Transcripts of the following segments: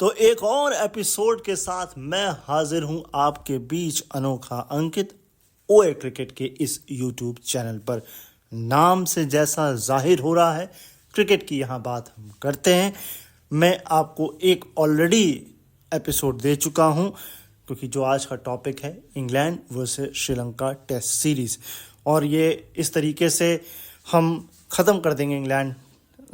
तो एक और एपिसोड के साथ मैं हाजिर हूं आपके बीच अनोखा अंकित ओए क्रिकेट के इस यूट्यूब चैनल पर। नाम से जैसा जाहिर हो रहा है, क्रिकेट की यहाँ बात हम करते हैं। मैं आपको एक ऑलरेडी एपिसोड दे चुका हूँ, क्योंकि जो आज का टॉपिक है England versus Sri Lanka test series, और ये इस तरीके से हम ख़त्म कर देंगे इंग्लैंड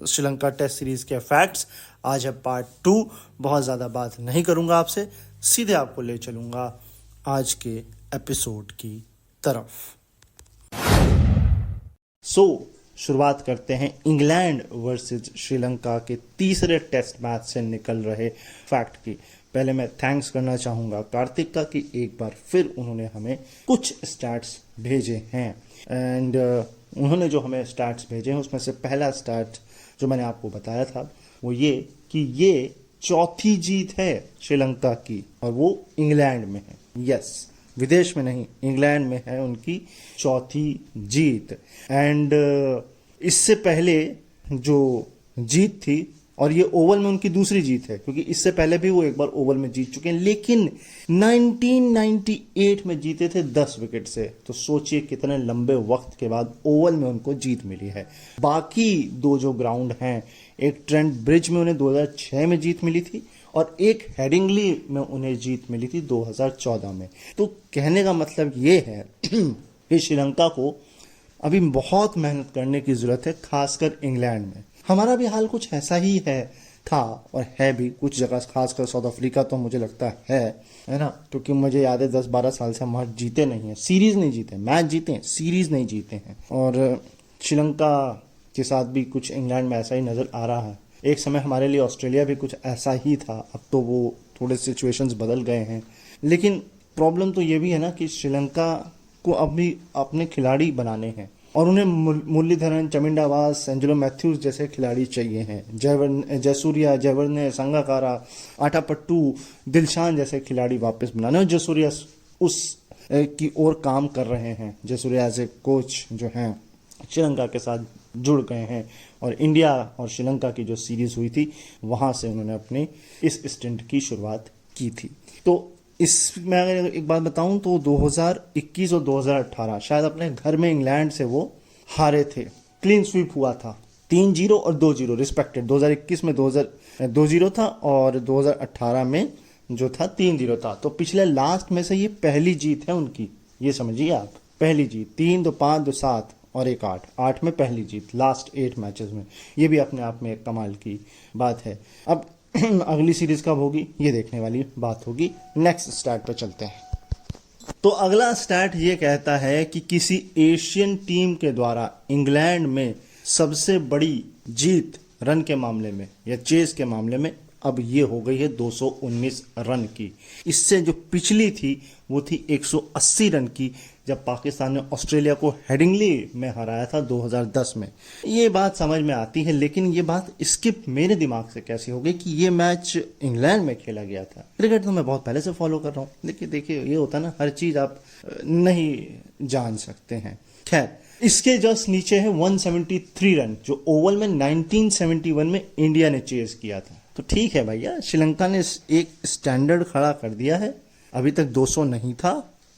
श्रीलंका टेस्ट सीरीज़ के फैक्ट्स। आज है पार्ट 2। बहुत ज़्यादा बात नहीं करूँगा आपसे, सीधे आपको ले चलूँगा आज के एपिसोड की तरफ। शुरुआत करते हैं इंग्लैंड वर्सेस श्रीलंका के तीसरे टेस्ट मैच से निकल रहे फैक्ट की। पहले मैं थैंक्स करना चाहूँगा कार्तिक का कि एक बार फिर उन्होंने हमें कुछ स्टैट्स भेजे हैं, एंड उन्होंने जो हमें स्टैट्स भेजे हैं उसमें से पहला स्टैट जो मैंने आपको बताया था वो ये कि ये चौथी जीत है श्रीलंका की, और वो इंग्लैंड में है। यस, विदेश में नहीं, इंग्लैंड में है उनकी चौथी जीत। एंड इससे पहले जो जीत थी, और ये ओवल में उनकी दूसरी जीत है, क्योंकि इससे पहले भी वो एक बार ओवल में जीत चुके हैं, लेकिन 1998 में जीते थे 10 विकेट से। तो सोचिए कितने लंबे वक्त के बाद ओवल में उनको जीत मिली है। बाकी दो जो ग्राउंड हैं, एक ट्रेंट ब्रिज में उन्हें 2006 में जीत मिली थी, और एक हेडिंगली में उन्हें जीत मिली थी 2014 में। तो कहने का मतलब ये है कि श्रीलंका को अभी बहुत मेहनत करने की ज़रूरत है, खासकर इंग्लैंड में। हमारा भी हाल कुछ ऐसा ही है, था और है भी कुछ जगह, खासकर साउथ अफ्रीका तो मुझे लगता है ना, क्योंकि मुझे याद है 10-12 साल से हम जीते नहीं हैं, सीरीज़ नहीं जीते, मैच जीते हैं, सीरीज़ नहीं जीते हैं। और श्रीलंका के साथ भी कुछ इंग्लैंड में ऐसा ही नज़र आ रहा है। एक समय हमारे लिए ऑस्ट्रेलिया भी कुछ ऐसा ही था, अब तो वो थोड़े सिचुएशंस बदल गए हैं। लेकिन प्रॉब्लम तो ये भी है ना कि श्रीलंका को अभी अपने खिलाड़ी बनाने हैं, और उन्हें मुरलीधरन, चमिंडा, एंजेलो मैथ्यूज जैसे खिलाड़ी चाहिए हैं। जयसूर्या, जयवर्धने, संगाकारा, आटापट्टू, दिलशान जैसे खिलाड़ी वापस बनाने, और जयसूर्या उस की ओर काम कर रहे हैं। जयसूर्या एज ए कोच जो हैं श्रीलंका के साथ जुड़ गए हैं, और इंडिया और श्रीलंका की जो सीरीज़ हुई थी वहाँ से उन्होंने अपने इस स्टिंट की शुरुआत की थी। तो इसमें अगर एक बात बताऊं तो 2021 और 2018 शायद अपने घर में इंग्लैंड से वो हारे थे। क्लीन स्वीप हुआ था, 3-0 और 2-0 रिस्पेक्टेड। 2021 में 2-0 था, और 2018 में जो था 3-0 था। तो पिछले लास्ट में से ये पहली जीत है उनकी, ये समझिए आप, पहली जीत। 3, 2, 5, 2, 7 और 1, 8 में पहली जीत लास्ट 8 मैचेस में। ये भी अपने आप में एक कमाल की बात है। अब अगली सीरीज कब होगी ये देखने वाली बात होगी। नेक्स्ट स्टैट पे चलते हैं। तो अगला स्टैट ये कहता है कि किसी एशियन टीम के द्वारा इंग्लैंड में सबसे बड़ी जीत रन के मामले में या चेज के मामले में अब ये हो गई है 219 रन की। इससे जो पिछली थी वो थी 180 रन की, जब पाकिस्तान ने ऑस्ट्रेलिया को हेडिंगली में हराया था 2010 में। ये बात समझ में आती है, लेकिन ये बात स्किप मेरे दिमाग से कैसे हो गई कि ये मैच इंग्लैंड में खेला गया था। क्रिकेट तो मैं बहुत पहले से फॉलो कर रहा हूँ, लेकिन देखिए ये होता ना, हर चीज़ आप नहीं जान सकते हैं। खैर, इसके जस्ट नीचे है 173 रन, जो ओवल में 1971 में इंडिया ने चेज किया था। तो ठीक है भैया, श्रीलंका ने एक स्टैंडर्ड खड़ा कर दिया है। अभी तक 200 नहीं था,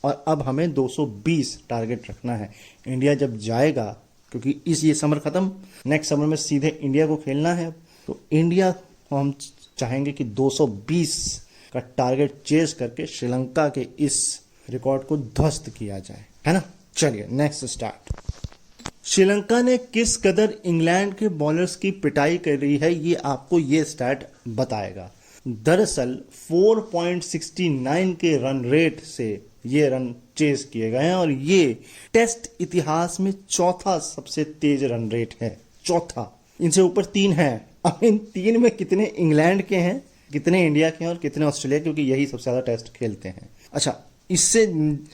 और अब हमें 220 टारगेट रखना है। इंडिया जब जाएगा, क्योंकि ये समर खत्म, नेक्स्ट समर में सीधे इंडिया को खेलना है, तो इंडिया को हम चाहेंगे कि 220 का टारगेट चेज करके श्रीलंका के इस रिकॉर्ड को ध्वस्त किया जाए, है ना। चलिए नेक्स्ट स्टार्ट। श्रीलंका ने किस कदर इंग्लैंड के बॉलर्स की पिटाई कर रही है, ये आपको ये स्टैट बताएगा। दरअसल 4.69 के रन रेट से ये रन चेज किए गए हैं, और ये टेस्ट इतिहास में चौथा सबसे तेज रन रेट है। चौथा, इनसे ऊपर 3 हैं। अब इन 3 में कितने इंग्लैंड के हैं, कितने इंडिया के हैं, और कितने ऑस्ट्रेलिया, क्योंकि यही सबसे ज्यादा टेस्ट खेलते हैं। अच्छा, इससे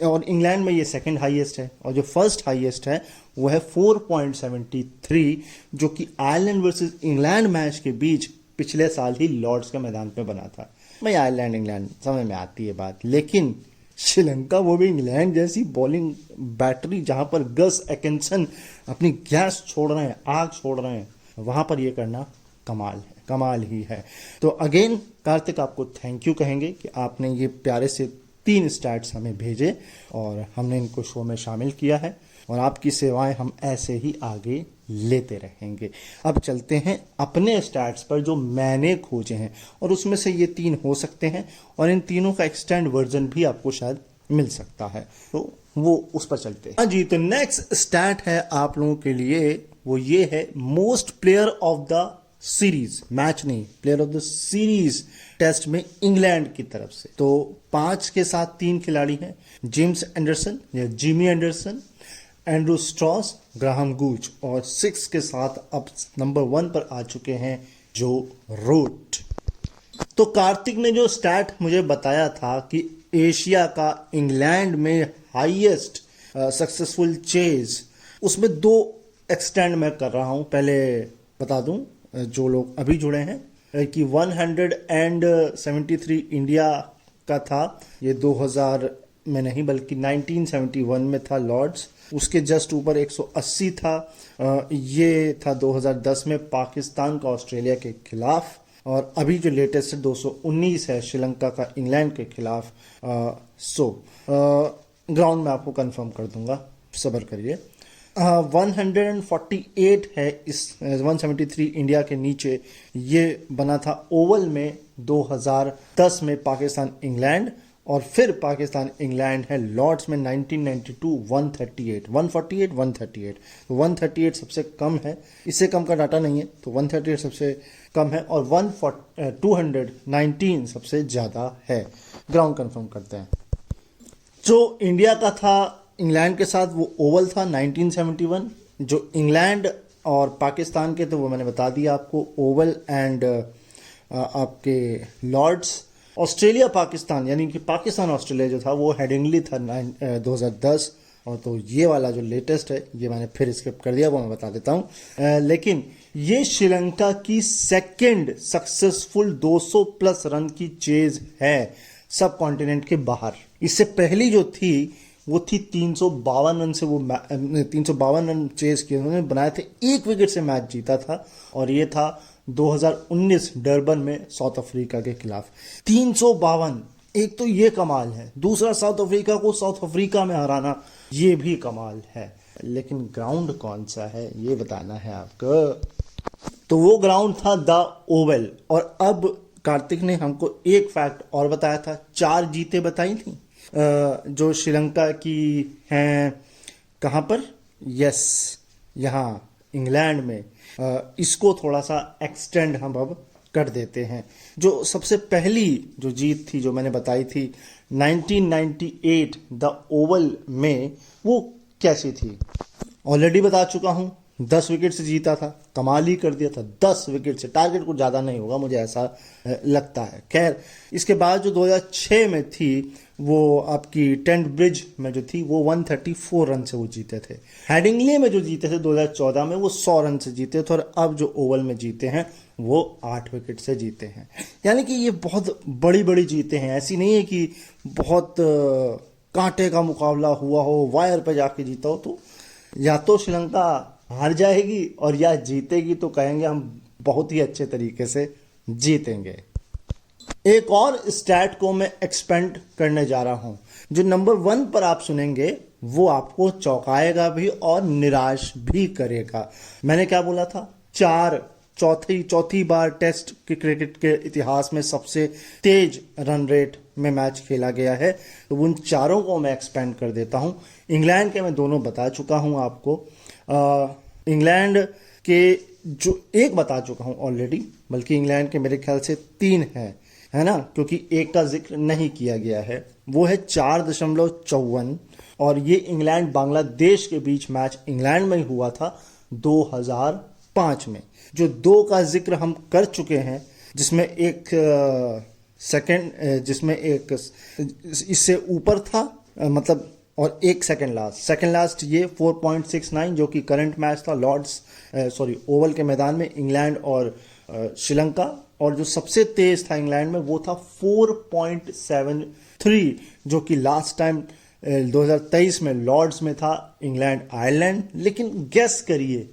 और इंग्लैंड में ये सेकंड हाईएस्ट है, और जो फर्स्ट हाईएस्ट है वो है 4.73, जो कि आयरलैंड वर्सेस इंग्लैंड मैच के बीच पिछले साल ही लॉर्ड्स के मैदान पे बना था। भाई आयरलैंड इंग्लैंड समझ में आती है बात, लेकिन श्रीलंका वो भी इंग्लैंड जैसी बॉलिंग बैटरी, जहां पर गस एकिंसन अपनी गैस छोड़ रहे हैं, आग छोड़ रहे हैं, वहां पर ये करना कमाल है। कमाल ही है। तो अगेन कार्तिक आपको थैंक यू कहेंगे कि आपने ये प्यारे से 3 स्टैट्स हमें भेजे और हमने इनको शो में शामिल किया है और आपकी सेवाएं हम ऐसे ही आगे लेते रहेंगे। अब चलते हैं अपने स्टैट्स पर जो मैंने खोजे हैं और उसमें से ये 3 हो सकते हैं और इन तीनों का एक्सटेंड वर्जन भी आपको शायद मिल सकता है, तो वो उस पर चलते हैं। हाँ जी, तो नेक्स्ट स्टैट है आप लोगों के लिए, वो ये है most player of the series, match नहीं, player of the series test में इंग्लैंड की तरफ से। तो 5 के साथ 3 खिलाड़ी हैं, जेम्स एंडरसन या Jimmy Anderson, Andrew Strauss, Graham Gooch, और 6 के साथ अब नंबर 1 पर आ चुके हैं जो रूट। तो कार्तिक ने जो स्टैट मुझे बताया था कि एशिया का इंग्लैंड में हाईएस्ट सक्सेसफुल चेज, उसमें 2 एक्सटेंड मैं कर रहा हूं। पहले बता दूं जो लोग अभी जुड़े हैं कि 173 इंडिया का था, ये 2000 में नहीं बल्कि 1971 में था लॉर्ड्स। उसके जस्ट ऊपर 180 था, ये था 2010 में पाकिस्तान का ऑस्ट्रेलिया के खिलाफ, और अभी जो लेटेस्ट है 219 है श्रीलंका का इंग्लैंड के खिलाफ। ग्राउंड में आपको कंफर्म कर दूंगा, सब्र करिए। 148 है इस 173 इंडिया के नीचे, ये बना था ओवल में 2010 में पाकिस्तान इंग्लैंड, और फिर पाकिस्तान इंग्लैंड है लॉर्ड्स में 1992 138 138 तो 138 सबसे कम है, इससे कम का डाटा नहीं है, तो 138 सबसे कम है और 219 सबसे ज़्यादा है। ग्राउंड कंफर्म करते हैं। जो इंडिया का था इंग्लैंड के साथ वो ओवल था 1971, जो इंग्लैंड और पाकिस्तान के तो वो मैंने बता दिया आपको, ओवल एंड आपके लॉर्ड्स। ऑस्ट्रेलिया पाकिस्तान यानी कि पाकिस्तान ऑस्ट्रेलिया जो था वो हेडिंगली था 2010, और तो ये वाला जो लेटेस्ट है ये मैंने फिर स्किप कर दिया, वो मैं बता देता हूँ। लेकिन ये श्रीलंका की सेकंड सक्सेसफुल 200 प्लस रन की चेज है सब कॉन्टिनेंट के बाहर। इससे पहली जो थी वो थी 352 रन से, वो 352 रन चेज किए उन्होंने, बनाए थे, 1 विकेट से मैच जीता था, और ये था 2019 डरबन में साउथ अफ्रीका के खिलाफ। 352, एक तो ये कमाल है, दूसरा साउथ अफ्रीका को साउथ अफ्रीका में हराना, ये भी कमाल है। लेकिन ग्राउंड कौन सा है ये बताना है आपको। तो वो ग्राउंड था द ओवल। और अब कार्तिक ने हमको एक फैक्ट और बताया था, 4 जीतें बताई थी जो श्रीलंका की हैं, कहाँ पर, यस यहाँ इंग्लैंड में। इसको थोड़ा सा एक्सटेंड हम अब कर देते हैं। जो सबसे पहली जो जीत थी जो मैंने बताई थी 1998 द ओवल में, वो कैसी थी ऑलरेडी बता चुका हूं। 10 विकेट से जीता था, कमाल ही कर दिया था। 10 विकेट से, टारगेट कुछ ज़्यादा नहीं होगा मुझे ऐसा लगता है। खैर, इसके बाद जो 2006 में थी वो आपकी टेंट ब्रिज में जो थी वो 134 रन से वो जीते थे। हेडिंगली में जो जीते थे 2014 में वो 100 रन से जीते थे, और अब जो ओवल में जीते हैं वो 8 विकेट से जीते हैं। यानी कि ये बहुत बड़ी बड़ी जीते हैं, ऐसी नहीं है कि बहुत कांटे का मुकाबला हुआ हो, वायर पे जाके जीता हो। तो या तो श्रीलंका हार जाएगी और या जीतेगी, तो कहेंगे हम बहुत ही अच्छे तरीके से जीतेंगे। एक और स्टैट को मैं एक्सपेंड करने जा रहा हूं, जो नंबर 1 पर आप सुनेंगे वो आपको चौंकाएगा भी और निराश भी करेगा। मैंने क्या बोला था, चौथी बार टेस्ट के क्रिकेट के इतिहास में सबसे तेज रन रेट में मैच खेला गया है। तो उन चारों को मैं एक्सपेंड कर देता हूं। इंग्लैंड के मैं दोनों बता चुका हूं आपको, इंग्लैंड के जो एक बता चुका हूं ऑलरेडी, बल्कि इंग्लैंड के मेरे ख्याल से 3 है ना, क्योंकि एक का जिक्र नहीं किया गया है, वो है 4.54, और ये इंग्लैंड बांग्लादेश के बीच मैच इंग्लैंड में ही हुआ था 2005 में। जो 2 का जिक्र हम कर चुके हैं, जिसमें एक जिसमें एक इससे ऊपर था, मतलब, और एक सेकंड लास्ट ये 4.69 जो कि करंट मैच था लॉर्ड्स ओवल के मैदान में इंग्लैंड और श्रीलंका, और जो सबसे तेज था इंग्लैंड में वो था 4.73 जो कि लास्ट टाइम 2023 में लॉर्ड्स में था इंग्लैंड आयरलैंड। लेकिन गेस करिए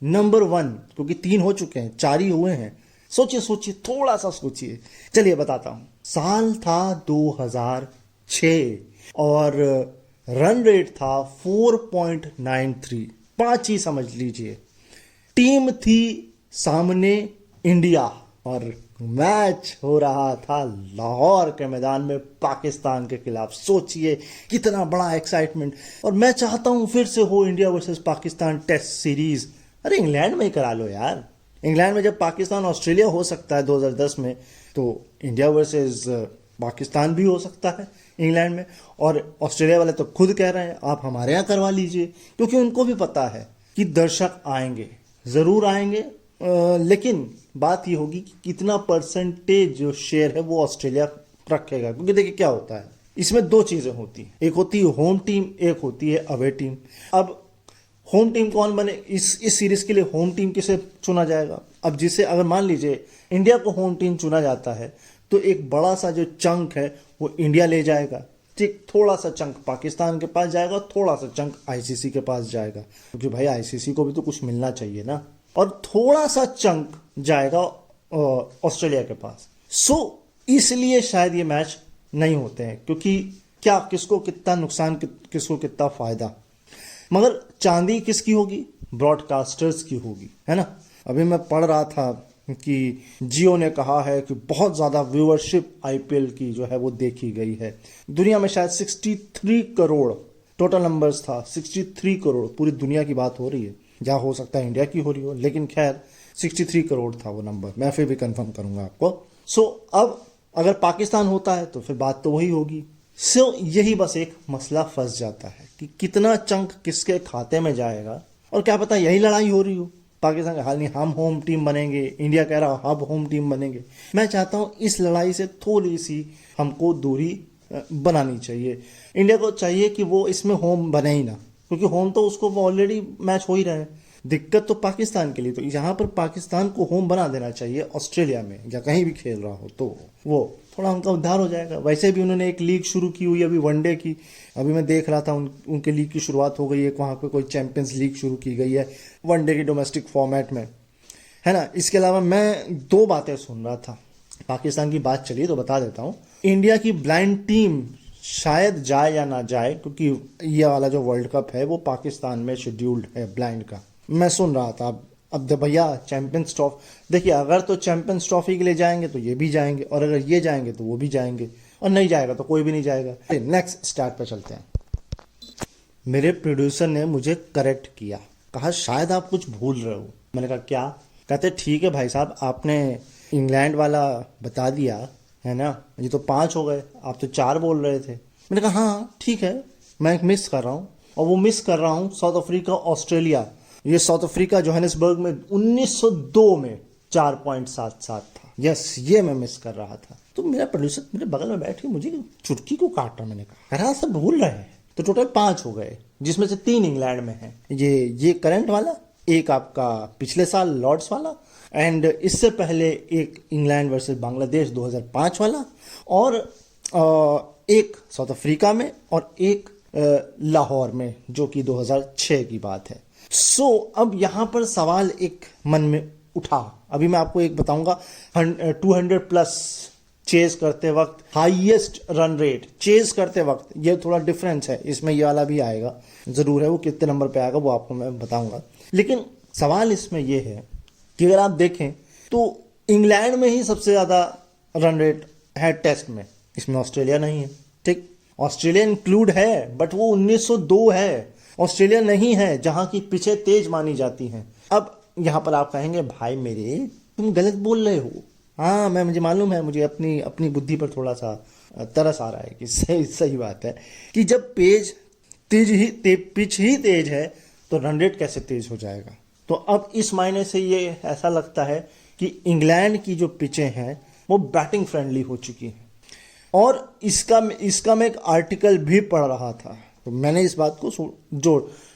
नंबर 1, क्योंकि 3 हो चुके हैं, 4 ही हुए हैं। सोचिए सोचिए, थोड़ा सा सोचिए। चलिए बताता हूं। साल था 2006 और रन रेट था 4.93, 5 ही समझ लीजिए। टीम थी सामने इंडिया और मैच हो रहा था लाहौर के मैदान में पाकिस्तान के खिलाफ। सोचिए कितना बड़ा एक्साइटमेंट। और मैं चाहता हूं फिर से हो India versus Pakistan test series. अरे इंग्लैंड में ही करा लो यार। इंग्लैंड में जब पाकिस्तान ऑस्ट्रेलिया हो सकता है 2010 में, तो इंडिया वर्सेस पाकिस्तान भी हो सकता है इंग्लैंड में। और ऑस्ट्रेलिया वाले तो खुद कह रहे हैं आप हमारे यहाँ करवा लीजिए, क्योंकि उनको भी पता है कि दर्शक आएंगे, जरूर आएंगे। लेकिन बात ये होगी कि कितना परसेंटेज जो शेयर है वो ऑस्ट्रेलिया रखेगा। क्योंकि देखिए क्या होता है, इसमें 2 चीजें होती हैं, एक होती है होम टीम, एक होती है अवे टीम। अब होम टीम कौन बने, इस सीरीज के लिए होम टीम किसे चुना जाएगा? अब जिसे अगर मान लीजिए इंडिया को होम टीम चुना जाता है तो एक बड़ा सा जो चंक है वो इंडिया ले जाएगा, ठीक। थोड़ा सा चंक पाकिस्तान के पास जाएगा, थोड़ा सा चंक आईसीसी के पास जाएगा, क्योंकि भाई आईसीसी को भी तो कुछ मिलना चाहिए ना। और थोड़ा सा चंक जाएगा ऑस्ट्रेलिया के पास। इसलिए शायद ये मैच नहीं होते हैं, क्योंकि क्या किसको कितना नुकसान, किसको कितना फायदा। मगर चांदी किसकी होगी? ब्रॉडकास्टर्स की होगी, है ना। अभी मैं पढ़ रहा था कि जियो ने कहा है कि बहुत ज्यादा व्यूअरशिप आईपीएल की जो है वो देखी गई है दुनिया में। शायद 63 करोड़ टोटल नंबर्स था, 63 करोड़ पूरी दुनिया की बात हो रही है। या हो सकता है इंडिया की हो रही हो, लेकिन खैर 63 करोड़ था वो नंबर। मैं फिर भी कंफर्म करूंगा आपको। अब अगर पाकिस्तान होता है तो फिर बात तो वही होगी। यही बस एक मसला फंस जाता है कि कितना चंक किसके खाते में जाएगा। और क्या पता यही लड़ाई हो रही हो, पाकिस्तान का हाल नहीं हम होम टीम बनेंगे, इंडिया कह रहा हम होम टीम बनेंगे। मैं चाहता हूं इस लड़ाई से थोड़ी सी हमको दूरी बनानी चाहिए। इंडिया को चाहिए कि वो इसमें होम बने ही ना, क्योंकि होम तो उसको ऑलरेडी मैच हो ही रहे हैं। दिक्कत तो पाकिस्तान के लिए, तो यहाँ पर पाकिस्तान को होम बना देना चाहिए ऑस्ट्रेलिया में या कहीं भी खेल रहा हो, तो वो थोड़ा उनका उद्धार हो जाएगा। वैसे भी उन्होंने एक लीग शुरू की हुई अभी वनडे की, अभी मैं देख रहा था उनके लीग की शुरुआत हो गई है, वहां पे कोई चैंपियंस लीग शुरू की गई है वनडे की डोमेस्टिक फॉर्मेट में, है ना। इसके अलावा मैं 2 बातें सुन रहा था, पाकिस्तान की बात चली तो बता देता हूँ। इंडिया की ब्लाइंड टीम शायद जाए या ना जाए, क्योंकि ये वाला जो वर्ल्ड कप है वो पाकिस्तान में शेड्यूल्ड है ब्लाइंड का। मैं सुन रहा था। अब भैया चैंपियंस ट्रॉफी, देखिए अगर तो चैंपियंस ट्रॉफी के लिए जाएंगे तो ये भी जाएंगे, और अगर ये जाएंगे तो वो भी जाएंगे, और नहीं जाएगा तो कोई भी नहीं जाएगा। नेक्स्ट स्टार्ट पे चलते हैं। मेरे प्रोड्यूसर ने मुझे करेक्ट किया, कहा शायद आप कुछ भूल रहे हो। मैंने कहा क्या? कहते ठीक है भाई साहब, आपने इंग्लैंड वाला बता दिया है ना, ये तो 5 हो गए, आप तो 4 बोल रहे थे। मैंने कहा हाँ ठीक है, मैं एक मिस कर रहा हूँ, और वो मिस कर रहा हूँ साउथ अफ्रीका ऑस्ट्रेलिया। ये साउथ अफ्रीका जोहानिसबर्ग में 1902 में 4.77 था। यस, ये मैं मिस कर रहा था। तो मेरा प्रोड्यूसर मेरे बगल में बैठ के मुझे चुटकी को काट रहा। मैंने कहा सब भूल रहे हैं। तो टोटल 5 हो गए, जिसमें से 3 इंग्लैंड में है, ये करंट वाला, एक आपका पिछले साल लॉर्ड्स वाला, एंड इससे पहले एक इंग्लैंड वर्सेस बांग्लादेश 2005 वाला, और एक साउथ अफ्रीका में, और एक लाहौर में, जो कि 2006 की बात है। अब यहां पर सवाल एक मन में उठा। अभी मैं आपको एक बताऊंगा, 200 प्लस चेज करते वक्त, हाईएस्ट रन रेट चेज करते वक्त, ये थोड़ा डिफरेंस है, इसमें ये वाला भी आएगा जरूर है, वो कितने नंबर पे आएगा वो आपको मैं बताऊंगा। लेकिन सवाल इसमें ये है कि अगर आप देखें तो इंग्लैंड में ही सबसे ज्यादा रन रेट है टेस्ट में, इसमें ऑस्ट्रेलिया नहीं है। ठीक, ऑस्ट्रेलिया इंक्लूड है बट वो 1902 है, ऑस्ट्रेलिया नहीं है जहां की पिचें तेज मानी जाती हैं। अब यहां पर आप कहेंगे भाई मेरे तुम गलत बोल रहे हो। हाँ, मुझे मालूम है, मुझे अपनी बुद्धि पर थोड़ा सा तरस आ रहा है कि सही बात है कि जब पिच ही तेज है तो रन रेट कैसे तेज हो जाएगा। तो अब इस मायने से ये ऐसा लगता है कि इंग्लैंड की जो पिचें हैं वो बैटिंग फ्रेंडली हो चुकी हैं। और इसका मैं एक आर्टिकल भी पढ़ रहा था, तो मैंने इस बात को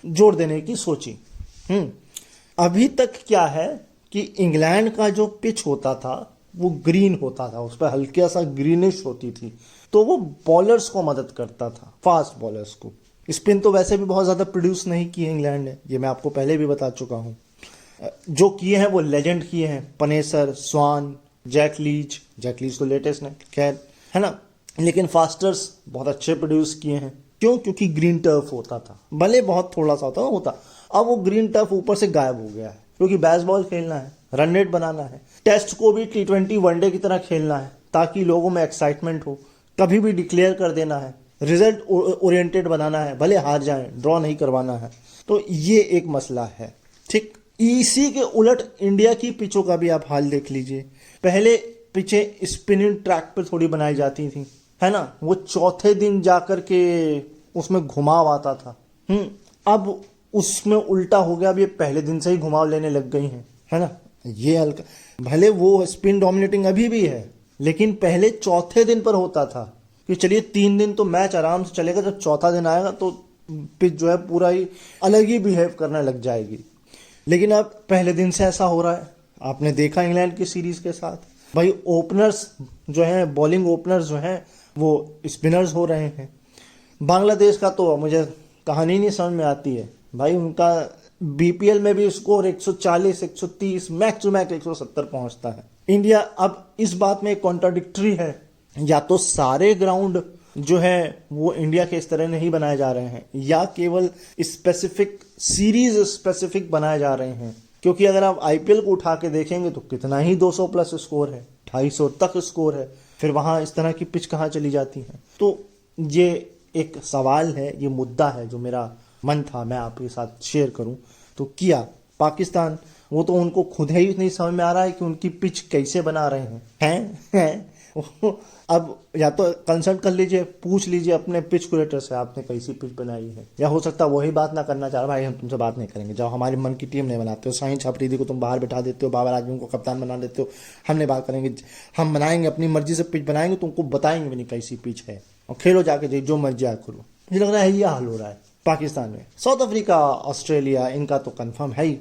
जोड़ देने की सोची। अभी तक क्या है कि इंग्लैंड का जो पिच होता था वो ग्रीन होता था, उस पर हल्का सा ग्रीनिश होती थी, तो वो बॉलर्स को मदद करता था, फास्ट बॉलर्स को। स्पिन तो वैसे भी बहुत ज्यादा प्रोड्यूस नहीं की है इंग्लैंड ने, ये मैं आपको पहले भी बता चुका हूं। जो किए हैं वो लेजेंड किए हैं, पनेसर, स्वान, जैक लीच तो लेटेस्ट है खैर, है ना। लेकिन फास्टर्स बहुत अच्छे प्रोड्यूस किए हैं। क्यों? क्योंकि ग्रीन टर्फ होता था, भले बहुत थोड़ा सा होता। अब वो ग्रीन टर्फ ऊपर से गायब हो गया है, क्योंकि बेसबॉल खेलना है, रन रेट बनाना है, टेस्ट को भी T20 वनडे की तरह खेलना है, ताकि लोगों में एक्साइटमेंट हो, कभी भी डिक्लेयर कर देना है, रिजल्ट ओरिएंटेड बनाना है, भले हार जाएं, ड्रॉ नहीं करवाना है। तो ये एक मसला है, ठीक। इसी के उलट इंडिया की पिचों का भी आप हाल देख लीजिए। पहले पिचें स्पिनिंग ट्रैक पर थोड़ी बनाई जाती थी, है ना, वो चौथे दिन जाकर के उसमें घुमाव आता था। अब उसमें उल्टा हो गया, अब ये पहले दिन से ही घुमाव लेने लग गई हैं, है ना। ये हल्का, भले वो स्पिन डोमिनेटिंग अभी भी है, लेकिन पहले चौथे दिन पर होता था कि चलिए 3 दिन तो मैच आराम से चलेगा, जब चौथा दिन आएगा तो पिच जो है पूरा ही अलग ही बिहेव करने लग जाएगी। लेकिन अब पहले दिन से ऐसा हो रहा है। आपने देखा इंग्लैंड की सीरीज के साथ, भाई ओपनर्स जो हैं, बॉलिंग ओपनर्स जो हैं वो स्पिनर्स हो रहे हैं। बांग्लादेश का तो मुझे कहानी नहीं समझ में आती है भाई, उनका BPL में भी स्कोर 140, 130, मैक्स टू मैक्स 170 पहुंचता है। इंडिया अब इस बात में कॉन्ट्राडिक्टरी है, या तो सारे ग्राउंड जो है वो इंडिया के इस तरह नहीं बनाए जा रहे हैं, या केवल स्पेसिफिक सीरीज स्पेसिफिक बनाए जा रहे हैं। क्योंकि अगर आप IPL को उठा के देखेंगे तो कितना ही 200 प्लस स्कोर है, 250 तक स्कोर है, फिर वहां इस तरह की पिच कहाँ चली जाती है। तो ये एक सवाल है, ये मुद्दा है जो मेरा मन था मैं आपके साथ शेयर करूं, तो किया। पाकिस्तान, वो तो उनको खुद ही नहीं समझ में आ रहा है कि उनकी पिच कैसे बना रहे हैं। अब या तो कंसल्ट कर लीजिए, पूछ लीजिए अपने पिच क्यूरेटर से आपने कैसी पिच बनाई है, या हो सकता है वही बात ना करना चाह रहा, भाई हम तुमसे बात नहीं करेंगे, जब हमारी मन की टीम नहीं बनाते हो, शाहीन अफरीदी को तुम बाहर बैठा देते हो, बाबर आजमी को कप्तान बना देते हो, हम नहीं बात करेंगे, हम बनाएंगे अपनी मर्जी से पिच बनाएंगे, तुमको बताएंगे भी नहीं कैसी पिच है, और खेलो जाके जो मर्जी आ करो। मुझे लग रहा है यह हाल हो रहा है पाकिस्तान में। साउथ अफ्रीका, ऑस्ट्रेलिया, इनका तो कंफर्म है ही,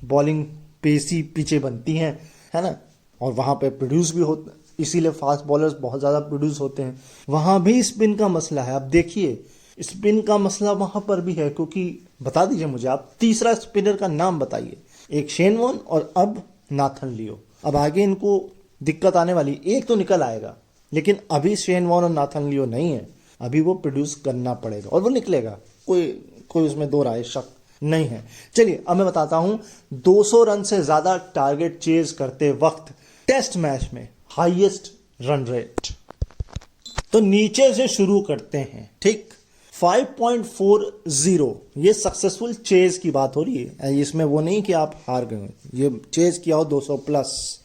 बॉलिंग पेसी पिचें बनती हैं, है ना, और वहां पे प्रोड्यूस भी होते, इसीलिए फास्ट बॉलर्स बहुत ज़्यादा प्रोड्यूस होते हैं। वहाँ भी स्पिन का मसला है। अब देखिए स्पिन का मसला वहाँ पर भी है, क्योंकि बता दीजिए मुझे आप तीसरा स्पिनर का नाम बताइए। एक शेन वॉर्न और अब नाथन लियो। अब आगे इनको दिक्कत आने वाली, एक तो निकल आएगा, लेकिन अभी शेन वॉर्न और नाथन लियो नहीं है, अभी वो प्रोड्यूस करना पड़ेगा और वो निकलेगा, कोई उसमें दो राय शक नहीं है। चलिए अब मैं बताता हूं 200 रन से ज्यादा टारगेट चेज करते वक्त टेस्ट मैच में हाईएस्ट रन रेट। तो नीचे से शुरू करते हैं, ठीक। 5.40 ये सक्सेसफुल चेज की बात हो रही है, इसमें वो नहीं कि आप हार गए, ये चेज किया हो 200 प्लस।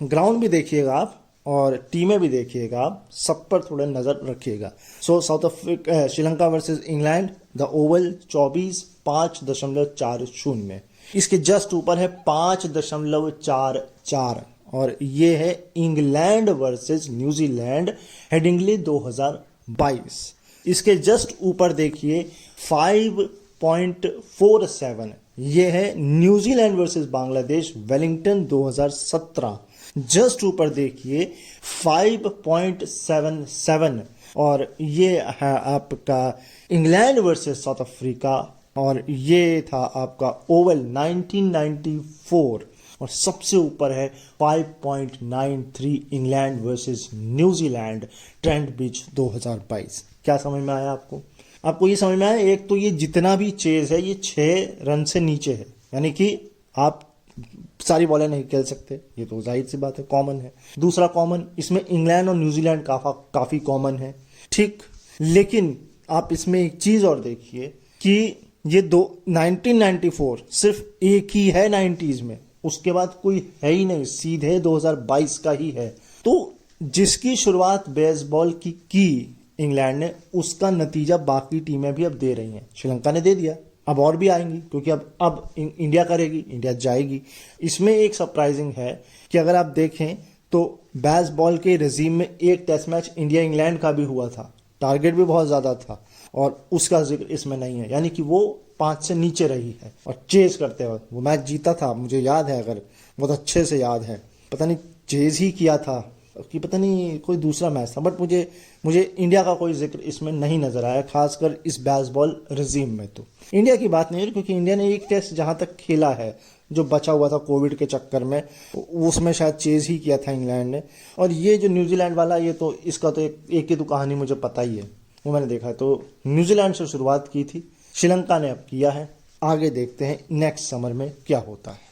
ग्राउंड भी देखिएगा आप और टीमें भी देखिएगा आप, सब पर थोड़ा नजर रखिएगा। So South Africa, Sri Lanka versus England, the Oval 24 5.40, इसके जस्ट ऊपर है 5.44, और ये है इंग्लैंड वर्सेस न्यूजीलैंड हेडिंगली 2022। इसके जस्ट ऊपर देखिए 5.47, ये है New Zealand versus Bangladesh Wellington 2017। Just ऊपर देखिए 5.77, और ये है आपका इंग्लैंड वर्सेस साउथ अफ्रीका, और ये था आपका ओवल 1994, और सबसे ऊपर है 5.93 England versus New Zealand Trent bridge 2022। क्या समझ में आया आपको? आपको ये समझ में आया, एक तो ये जितना भी चेज है ये 6 रन से नीचे है, यानी कि आप सारी बॉलें नहीं खेल सकते, ये तो जाहिर सी बात है, कॉमन है। दूसरा कॉमन, इसमें इंग्लैंड और न्यूजीलैंड काफी कॉमन है, ठीक। लेकिन आप इसमें एक चीज और देखिए कि ये 1994 सिर्फ एक ही है 90s में, उसके बाद कोई है ही नहीं, सीधे 2022 का ही है। तो जिसकी शुरुआत बेसबॉल की इंग्लैंड ने, उसका नतीजा बाकी टीमें भी अब दे रही हैं। श्रीलंका ने दे दिया, अब और भी आएंगी, क्योंकि अब इंडिया करेगी, इंडिया जाएगी। इसमें एक सरप्राइजिंग है कि अगर आप देखें तो बेसबॉल के रजीम में एक टेस्ट मैच इंडिया इंग्लैंड का भी हुआ था, टारगेट भी बहुत ज्यादा था, और उसका जिक्र इसमें नहीं है, यानी कि वो 5 से नीचे रही है। और चेज करते वक्त वो मैच जीता था, मुझे याद है, अगर बहुत अच्छे से याद है, पता नहीं चेज ही किया था कि पता नहीं कोई दूसरा मैच था, बट मुझे इंडिया का कोई जिक्र इसमें नहीं नजर आया, खासकर इस बेसबॉल रिजीम में। तो इंडिया की बात नहीं है क्योंकि इंडिया ने एक टेस्ट जहां तक खेला है जो बचा हुआ था कोविड के चक्कर में, उसमें शायद चेज ही किया था इंग्लैंड ने। और ये जो न्यूजीलैंड वाला, ये तो इसका तो एक ही तो कहानी मुझे पता ही है, वो मैंने देखा है। तो न्यूजीलैंड से शुरुआत की थी, श्रीलंका ने अब किया है, आगे देखते हैं नेक्स्ट समर में क्या होता है।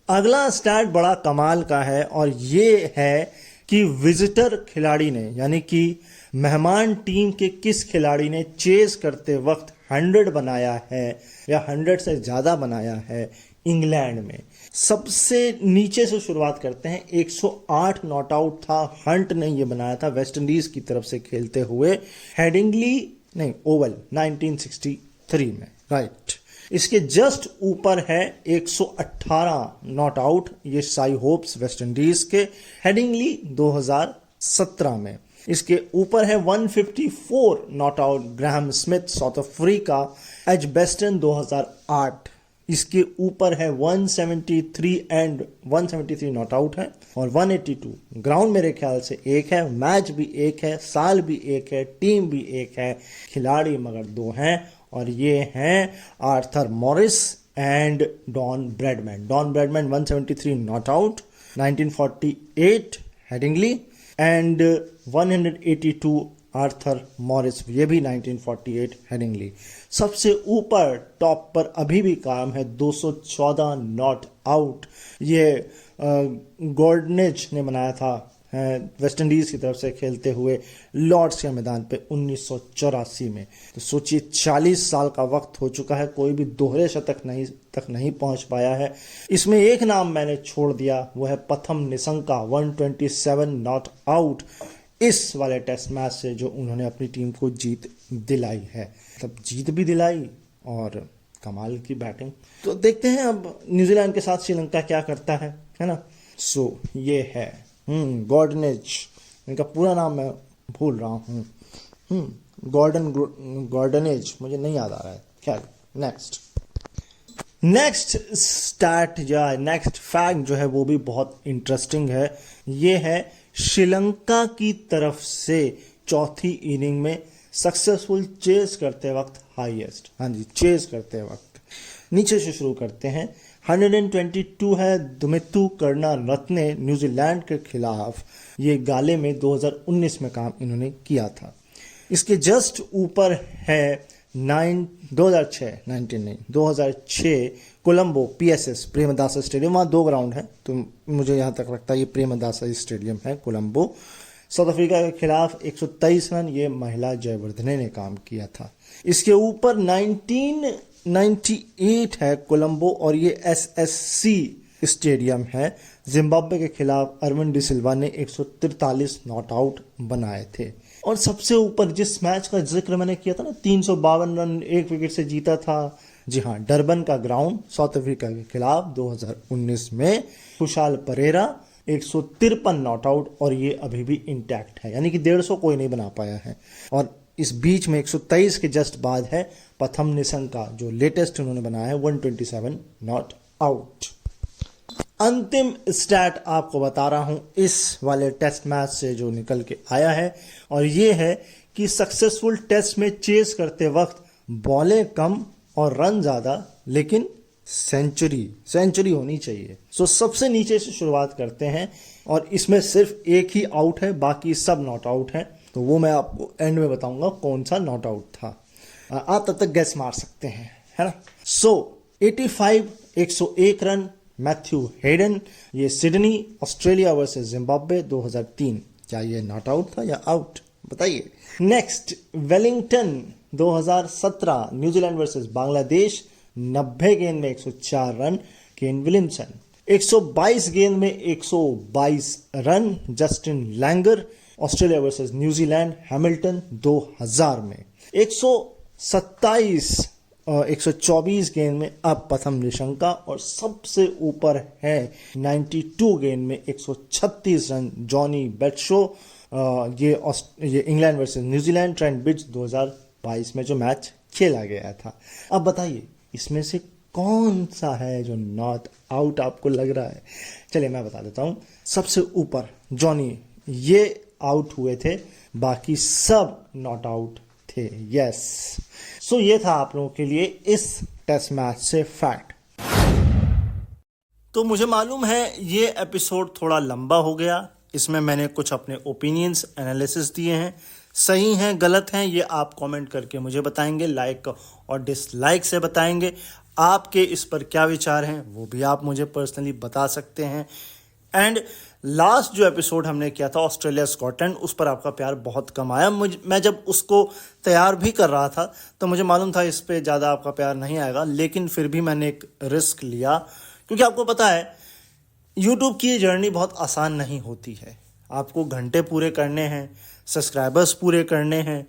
अगला स्टैट बड़ा कमाल का है और ये है कि विजिटर खिलाड़ी ने, यानी कि मेहमान टीम के किस खिलाड़ी ने चेज करते वक्त 100 बनाया है या 100 से ज्यादा बनाया है इंग्लैंड में। सबसे नीचे से शुरुआत करते हैं, 108 नॉट आउट था, हंट ने ये बनाया था वेस्ट इंडीज की तरफ से खेलते हुए ओवल 1963 में, राइट। इसके जस्ट ऊपर है 118 नॉट आउट, ये साई होप्स वेस्ट इंडीज के, हेडिंगली 2017 में। इसके ऊपर है 154 not out, Graham Smith south Africa, Edgbaston 2008। इसके ऊपर है 173 नॉट आउट है और 182 ग्राउंड मेरे ख्याल से एक है, मैच भी एक है, साल भी एक है, टीम भी एक है, खिलाड़ी मगर दो हैं और ये हैं Arthur Morris and Don Bradman. Don Bradman 173 not out 1948 Headingley and 182 Arthur Morris, ये भी 1948 हेडिंगली। सबसे ऊपर टॉप पर अभी भी कायम है 214 नॉट आउट, ये गॉर्डनेज ने बनाया था वेस्ट इंडीज की तरफ से खेलते हुए लॉर्ड्स के मैदान पे 1984 में। तो सोचिए 40 साल का वक्त हो चुका है, कोई भी दोहरे शतक तक नहीं पहुंच पाया है। इसमें एक नाम मैंने छोड़ दिया, वो है प्रथम निशंका 127 नॉट आउट, इस वाले टेस्ट मैच से जो उन्होंने अपनी टीम को जीत दिलाई है, मतलब जीत भी दिलाई और कमाल की बैटिंग। तो देखते हैं अब न्यूजीलैंड के साथ श्रीलंका क्या करता है ना। सो ये है गॉर्डनेज, इनका पूरा नाम मैं भूल रहा हूँ, गॉर्डनेज, मुझे नहीं याद आ रहा है। खैर नेक्स्ट स्टैट या नेक्स्ट फैक्ट जो है वो भी बहुत इंटरेस्टिंग है। ये है श्रीलंका की तरफ से चौथी इनिंग में सक्सेसफुल चेज करते वक्त हाईएस्ट, हाँ जी चेज करते वक्त। नीचे से शुरू करते हैं, 122 है दुमित्तु करुणारत्ने न्यूजीलैंड के खिलाफ, ये गाले में 2019 में काम इन्होंने किया था। इसके जस्ट ऊपर है 2006 कोलंबो PSS प्रेमदासा स्टेडियम, वहाँ 2 ग्राउंड है तो मुझे यहाँ तक लगता है ये प्रेमदासा स्टेडियम है कोलंबो। साउथ अफ्रीका के खिलाफ 123 रन, ये महिला जयवर्धने ने काम किया था। इसके ऊपर 1998 है कोलंबो और ये SSC स्टेडियम है, जिम्बाब्वे के खिलाफ अरविंद डिसिल्वा ने 143 नॉट आउट बनाए थे। और सबसे ऊपर जिस मैच का जिक्र मैंने किया था ना, 352 रन 1 विकेट से जीता था, जी हाँ डरबन का ग्राउंड साउथ अफ्रीका के खिलाफ 2019 में, खुशाल परेरा 153 नॉट आउट और ये अभी भी इंटैक्ट है, यानी कि 150 कोई नहीं बना पाया है। और इस बीच में 123 के जस्ट बाद है प्रथम निशंका, जो लेटेस्ट उन्होंने बनाया है 127 नॉट आउट। अंतिम स्टैट आपको बता रहा हूं इस वाले टेस्ट मैच से जो निकल के आया है, और ये है कि सक्सेसफुल टेस्ट में चेस करते वक्त बॉलें कम और रन ज्यादा, लेकिन सेंचुरी होनी चाहिए। सो सबसे नीचे से शुरुआत करते हैं और इसमें सिर्फ एक ही आउट है, बाकी सब नॉट आउट है, तो वो मैं आपको एंड में बताऊंगा कौन सा नॉट आउट था। आप तब तक गैस मार सकते हैं, है ना। सो 85 101 रन मैथ्यू हेडन, ये सिडनी ऑस्ट्रेलिया वर्सेस जिम्बाब्वे 2003, क्या ये नॉट आउट था या आउट, बताइए। Next Wellington 2017 New Zealand versus Bangladesh, 90 गेंद में 104 रन केन विलियमसन, 122 गेंद में 122 run Justin Langer, Australia versus New Zealand Hamilton 2000 में, 124 गेंद में अब प्रथम निशंका, और सबसे ऊपर है 92 गेंद में 136 रन जॉनी बेटशो, ये England versus New Zealand Trent bridge 2022 में जो मैच खेला गया था। अब बताइए इसमें से कौन सा है जो नॉट आउट आपको लग रहा है? चलिए मैं बता देता हूं। सबसे ऊपर जॉनी, ये आउट हुए थे, बाकी सब नॉट आउट थे। यस, सो ये था आप लोगों के लिए इस टेस्ट मैच से फैक्ट। तो मुझे मालूम है ये एपिसोड थोड़ा लंबा हो गया, इसमें मैंने कुछ अपने ओपिनियंस एनालिसिस दिए हैं, सही हैं गलत हैं ये आप कमेंट करके मुझे बताएंगे, लाइक और डिसलाइक से बताएंगे। आपके इस पर क्या विचार हैं वो भी आप मुझे पर्सनली बता सकते हैं। एंड लास्ट जो एपिसोड हमने किया था ऑस्ट्रेलिया स्कॉटलैंड, उस पर आपका प्यार बहुत कम आया। मैं जब उसको तैयार भी कर रहा था तो मुझे मालूम था इस पे ज़्यादा आपका प्यार नहीं आएगा, लेकिन फिर भी मैंने एक रिस्क लिया, क्योंकि आपको पता है यूट्यूब की ये जर्नी बहुत आसान नहीं होती है। आपको घंटे पूरे करने हैं, सब्सक्राइबर्स पूरे करने हैं,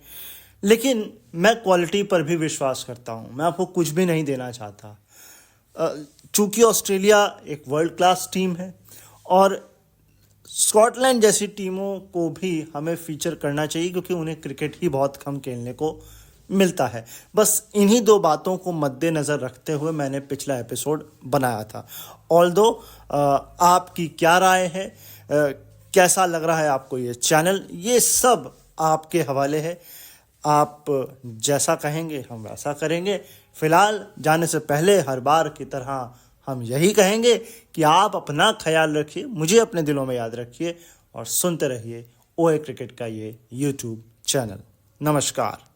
लेकिन मैं क्वालिटी पर भी विश्वास करता हूँ। मैं आपको कुछ भी नहीं देना चाहता। चूँकि ऑस्ट्रेलिया एक वर्ल्ड क्लास टीम है और स्कॉटलैंड जैसी टीमों को भी हमें फीचर करना चाहिए, क्योंकि उन्हें क्रिकेट ही बहुत कम खेलने को मिलता है। बस इन्हीं दो बातों को मद्देनज़र रखते हुए मैंने पिछला एपिसोड बनाया था। ऑल्दो आपकी क्या राय है, कैसा लग रहा है आपको ये चैनल, ये सब आपके हवाले है। आप जैसा कहेंगे हम वैसा करेंगे। फिलहाल जाने से पहले हर बार की तरह हम यही कहेंगे कि आप अपना ख्याल रखिए, मुझे अपने दिलों में याद रखिए और सुनते रहिए ओए क्रिकेट का ये यूट्यूब चैनल। नमस्कार।